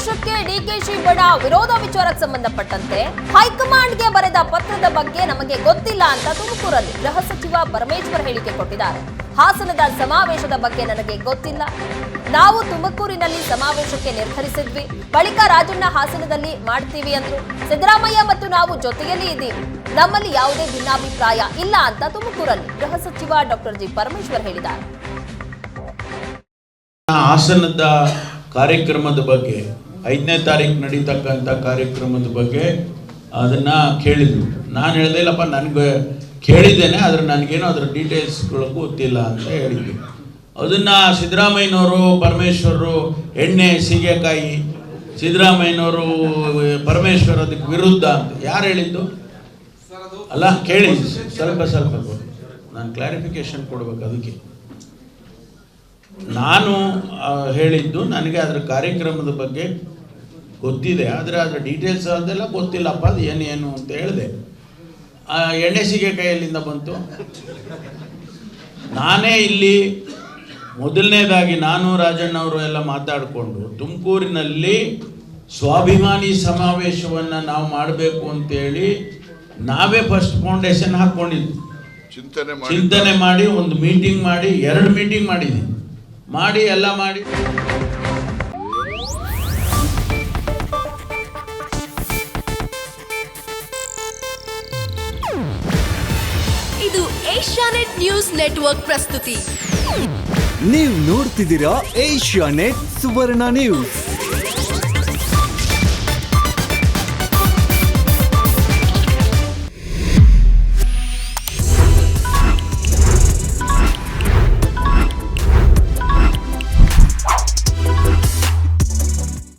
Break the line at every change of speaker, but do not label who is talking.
ಸಮಾವೇಶಕ್ಕೆ ಡಿಕೆಶಿ ಬಣ ವಿರೋಧ ವಿಚಾರಕ್ಕೆ ಸಂಬಂಧಪಟ್ಟಂತೆ ಹೈಕಮಾಂಡ್ಗೆ ಬರೆದ ಪತ್ರದ ಬಗ್ಗೆ ನಮಗೆ ಗೊತ್ತಿಲ್ಲ ಅಂತ ತುಮಕೂರಲ್ಲಿ ಗೃಹ ಸಚಿವ ಪರಮೇಶ್ವರ್ ಹೇಳಿಕೆ ಕೊಟ್ಟಿದ್ದಾರೆ. ಹಾಸನದ ಸಮಾವೇಶದ ಬಗ್ಗೆ ನನಗೆ ಗೊತ್ತಿಲ್ಲ. ನಾವು ತುಮಕೂರಿನಲ್ಲಿ ಸಮಾವೇಶಕ್ಕೆ ನಿರ್ಧರಿಸಿದ್ವಿ. ಬಳಿಕ ರಾಜಣ್ಣ ಹಾಸನದಲ್ಲಿ ಮಾಡ್ತೀವಿ ಅಂದ್ರು. ಸಿದ್ದರಾಮಯ್ಯ ಮತ್ತು ನಾವು ಜೊತೆಯಲ್ಲಿ ಇದ್ದೀವಿ. ನಮ್ಮಲ್ಲಿ ಯಾವುದೇ ಭಿನ್ನಾಭಿಪ್ರಾಯ ಇಲ್ಲ ಅಂತ ತುಮಕೂರಲ್ಲಿ ಗೃಹ ಸಚಿವ ಡಾಕ್ಟರ್ ಜಿ ಪರಮೇಶ್ವರ್ ಹೇಳಿದ್ದಾರೆ.
ಹಾಸನದ ಕಾರ್ಯಕ್ರಮದ ಬಗ್ಗೆ 5ನೇ ತಾರೀಕು ನಡೀತಕ್ಕಂಥ ಕಾರ್ಯಕ್ರಮದ ಬಗ್ಗೆ ಅದನ್ನು ಕೇಳಿದ್ರು. ನಾನು ಹೇಳ್ದೆ ಇಲ್ಲಪ್ಪ, ನನಗೆ ಕೇಳಿದ್ದೇನೆ, ಆದರೆ ನನಗೇನೋ ಅದರ ಡೀಟೇಲ್ಸ್ಗಳು ಗೊತ್ತಿಲ್ಲ ಅಂತ ಹೇಳಿದ್ವಿ. ಅದನ್ನು ಸಿದ್ದರಾಮಯ್ಯನವರು ಪರಮೇಶ್ವರು ಎಣ್ಣೆ ಸೀಗೆಕಾಯಿ, ಸಿದ್ದರಾಮಯ್ಯನವರು ಪರಮೇಶ್ವರ್ ಅದಕ್ಕೆ ವಿರುದ್ಧ ಅಂತ ಯಾರು ಹೇಳಿದ್ದು? ಅಲ್ಲ ಕೇಳಿ, ಸ್ವಲ್ಪ ನಾನು ಕ್ಲಾರಿಫಿಕೇಶನ್ ಕೊಡ್ಬೇಕು. ಅದಕ್ಕೆ ನಾನು ಹೇಳಿದ್ದು ನನಗೆ ಅದರ ಕಾರ್ಯಕ್ರಮದ ಬಗ್ಗೆ ಗೊತ್ತಿದೆ, ಆದರೆ ಅದರ ಡೀಟೇಲ್ಸ್ ಅದೆಲ್ಲ ಗೊತ್ತಿಲ್ಲಪ್ಪ, ಅದು ಏನು ಅಂತ ಹೇಳಿದೆ. ಎಣ್ಣೆ ಸೀಗೆಕಾಯಿಯಲ್ಲಿಂದ ಬಂತು. ನಾನೇ ಇಲ್ಲಿ ಮೊದಲನೇದಾಗಿ ನಾನು ರಾಜಣ್ಣವರು ಎಲ್ಲ ಮಾತಾಡಿಕೊಂಡು ತುಮಕೂರಿನಲ್ಲಿ ಸ್ವಾಭಿಮಾನಿ ಸಮಾವೇಶವನ್ನು ನಾವು ಮಾಡಬೇಕು ಅಂತೇಳಿ ನಾವೇ ಫಸ್ಟ್ ಫೌಂಡೇಶನ್ ಹಾಕ್ಕೊಂಡಿದ್ದು. ಚಿಂತನೆ ಮಾಡಿ ಒಂದು ಮೀಟಿಂಗ್ ಮಾಡಿ 2 ಮೀಟಿಂಗ್ ಮಾಡಿದ್ದೀನಿ, ಮಾಡಿ ಎಲ್ಲ ಮಾಡಿ.
ಇದು ಏಷ್ಯಾನೆಟ್ ನ್ಯೂಸ್ ನೆಟ್ವರ್ಕ್ ಪ್ರಸ್ತುತಿ.
ನೀವು ನೋಡ್ತಿದ್ದೀರಾ ಏಷ್ಯಾನೆಟ್ ಸುವರ್ಣ ನ್ಯೂಸ್.